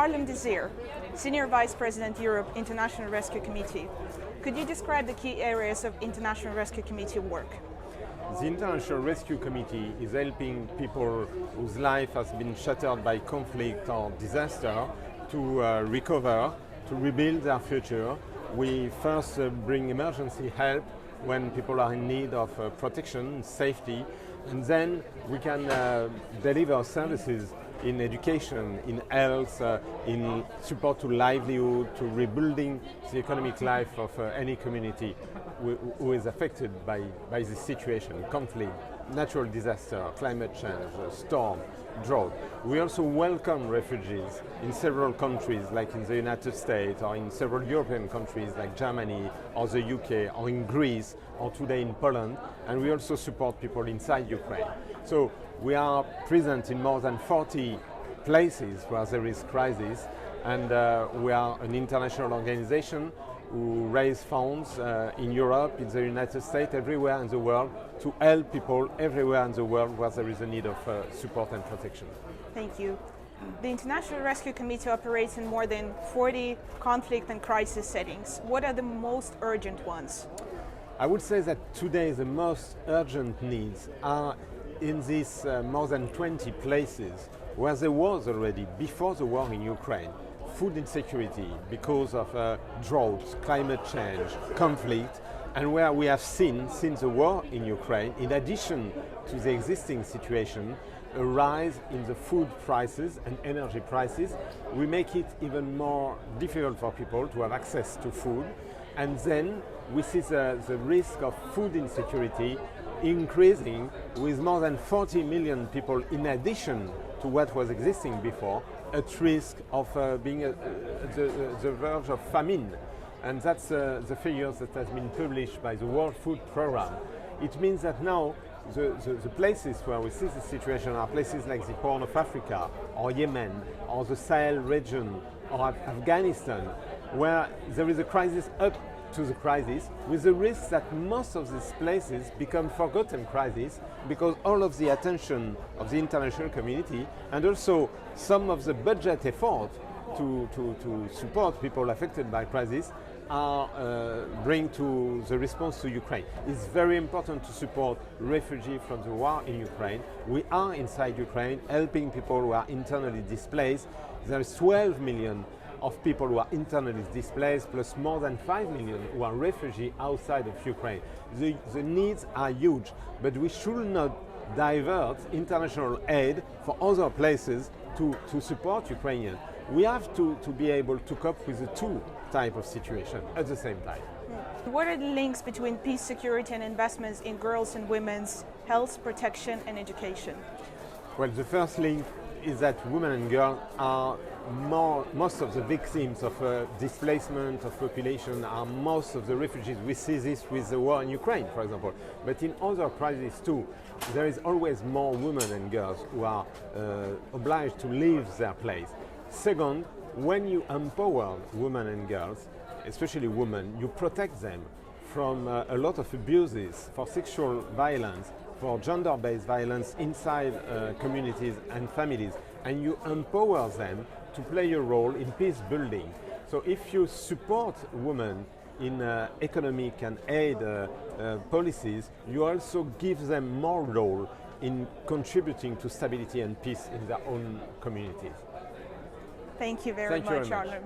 Harlem Désir, Senior Vice President Europe International Rescue Committee. Could you describe the key areas of International Rescue Committee work? The International Rescue Committee is helping people whose life has been shattered by conflict or disaster to recover, to rebuild their future. We first bring emergency help when people are in need of protection, safety, and then we can deliver services in education, in health, in support to livelihood, to rebuilding the economic life of any community who is affected by this situation, conflict, natural disaster, climate change, storm, drought. We also welcome refugees in several countries, like in the United States, or in several European countries like Germany or the UK, or in Greece, or today in Poland, and we also support people inside Ukraine. So we are present in more than 40 places where there is crisis, and we are an international organization who raise funds in Europe, in the United States, everywhere in the world, to help people everywhere in the world where there is a need of support and protection. Thank you. The International Rescue Committee operates in more than 40 conflict and crisis settings. What are the most urgent ones? I would say that today the most urgent needs are in these more than 20 places where there was already, before the war in Ukraine, food insecurity because of droughts, climate change, conflict, and where we have seen, since the war in Ukraine, in addition to the existing situation, a rise in the food prices and energy prices. We make it even more difficult for people to have access to food, and then we see the risk of food insecurity increasing with more than 40 million people in addition to what was existing before, at risk of being at the verge of famine. And that's the figures that has been published by the World Food Programme. It means that now the places where we see the situation are places like the Horn of Africa, or Yemen, or the Sahel region, or Afghanistan, where there is a crisis up to the crisis, with the risk that most of these places become forgotten crises because all of the attention of the international community and also some of the budget effort to support people affected by crisis are bring to the response to Ukraine. It's very important to support refugees from the war in Ukraine. We are inside Ukraine helping people who are internally displaced. There is 12 million of people who are internally displaced, plus more than 5 million who are refugees outside of Ukraine. The needs are huge, but we should not divert international aid for other places to support Ukrainians. We have to be able to cope with the two types of situation at the same time. What are the links between peace, security and investments in girls and women's health, protection and education? Well, the first link is that women and girls are most of the victims of displacement of population, are most of the refugees. We see this with the war in Ukraine, for example. But in other crises too, there is always more women and girls who are obliged to leave their place. Second, when you empower women and girls, especially women, you protect them from a lot of abuses for sexual violence, for gender-based violence inside communities and families, and you empower them to play a role in peace building. So if you support women in economic and aid policies, you also give them more role in contributing to stability and peace in their own communities. Thank you very much, Harlem. Harlem.